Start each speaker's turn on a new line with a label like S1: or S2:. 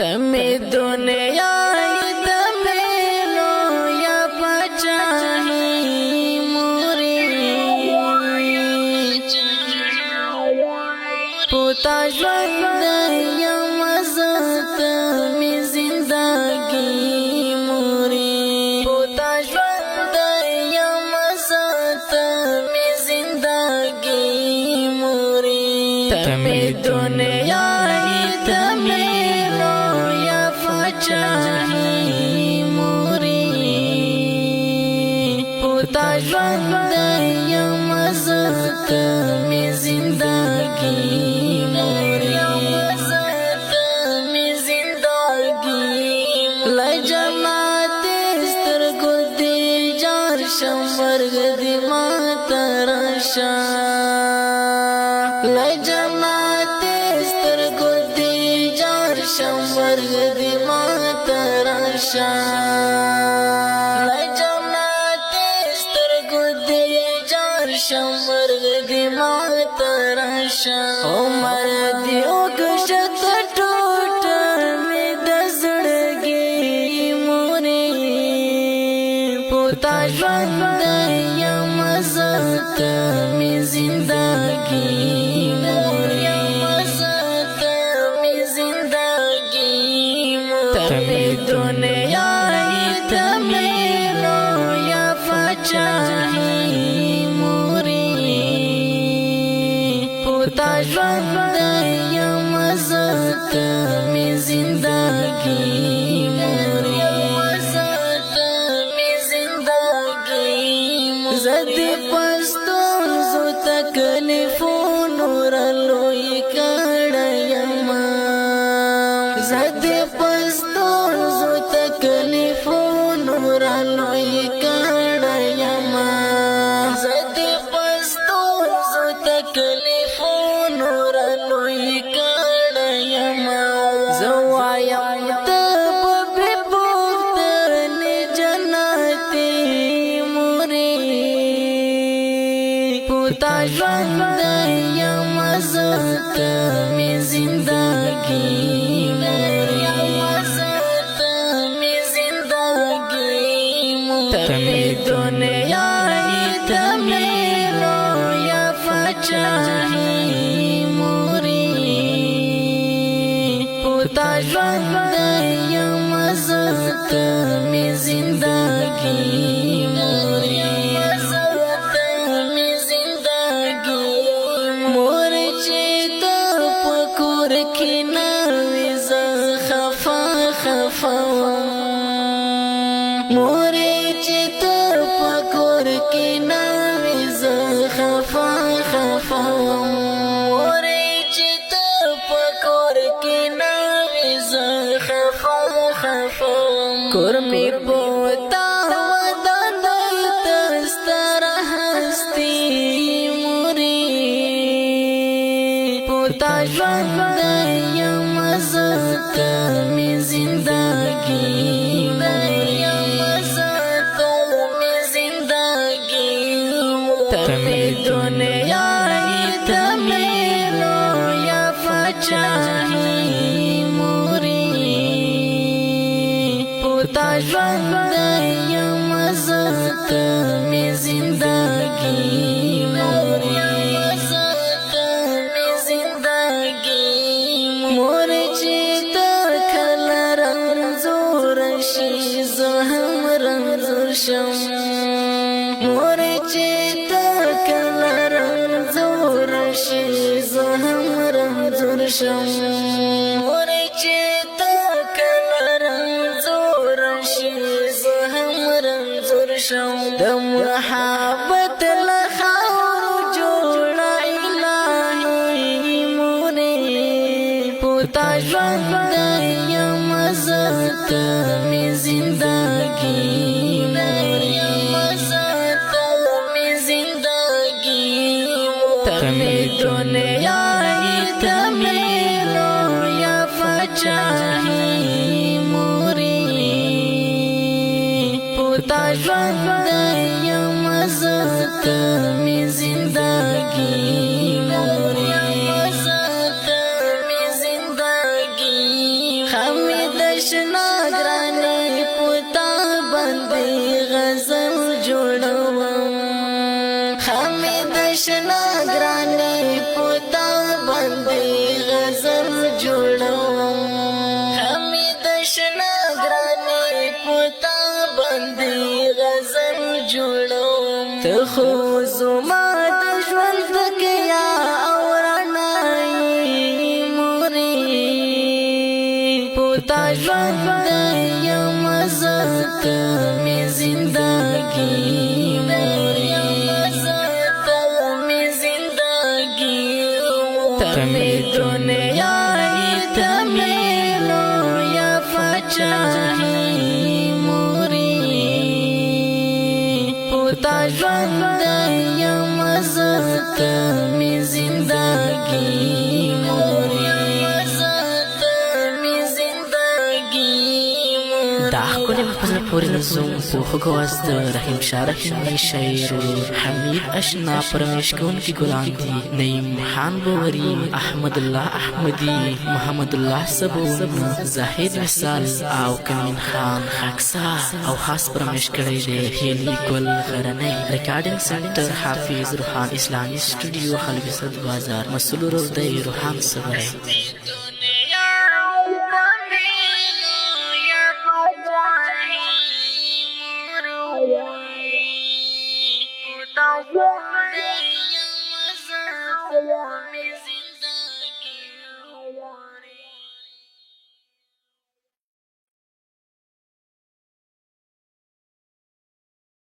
S1: تمی دنیا تمیلو یا پچاہی موری پوتا جوند یا مزت می زندگی موری پوتا جوند یا مزت می زندگی موری تمی دنیا چاہی موری پوتا جوند یا مزت می زندگی موری مزت می زندگی لجنات سترگو دی جار شمرگ دی ماترشا لجنات سترگو دی جار شمرگ دی ماترشا لجنات سترگو دی جار شمرگ دی ماترشا عمر دیو گشت ٹوٹ می دزڑگی موری پوتا جوند یا مزت می زندگی موری مزت می زندگی تمی دنیا تمیلو یا پچاہی موری پوتا جوند یا مزت می زندگی موری مزت می زندگی زدی پستون زو تکلیفون ورلوی کڑیما زدی پستون زو تکلیفون ورلوی کڑیما زدی پستون زو تکلیفون ورلوی کڑیما زوایم تب بی بوختن جناتی موری پوتا جوند یا مزت می زندگی موری مزت می زندگی تمی دنیا تمیلو یا پچاہی موری پوتا جوند یا مزت می زندگی موری مزت می زندگی مور چیت پکور کی ناوی ز خفا خفا مور چیت پکور کی ناوی ز خفا خفا مور چیت پکور کی ناوی ز خفا خفا کرمی پوتا ودن تستر ہستی موری پوتا جوند یا مزت می زندگی موری مزت می زندگی تمی دنیا تمیلو یا پچاہی موری پوتا جوند یا مزت می زندگی موری مزت می زندگی مور چیت کل رنزور شی زهم رنزور شم مور چیت کل رنزور شی زهم رنزور شم مور چیت کل رنزور شی زهم رنزور شم د محبت لخاور جوړ الهی موری پوتا جوند یا مزت می زندگی موری مزت می زندگی تمی دنیا تمیلو یا پچاہی موری پوتا جوند یا مزت می زندگی موری مزت می زندگی دشنا گرانی پتا بندی غزل جوړوم همې دشنا گرانی پتا بندی غزل جوړوم همې دشنا گرانی پتا بندی غزل جوړوم ته خو زما د ژوند تکیا تا ژوند یم زت می زندگی می زندگی تمی دنیا تمی لو یا فچاهی موری تا ژوند یم زت می زندگی
S2: ښکلی په زړه پورې نظم پوخ ګواز د رحیم شاه رحیمي شاعر حمید اشنا پرمیش کوونکي ګلان دي نعیم خان بوري احمد الله احمدي محمد الله صبون زاهد وصال او کمین خان خاکسار او خاص پرمیش کړی دی هیلي ګل غرنۍ ریکارډینګ سنټر حافظ روحان اسلامي سټوډیو خلوي صد بازار مسؤل ورور دی روحان صبری
S1: Don't worry, I'm a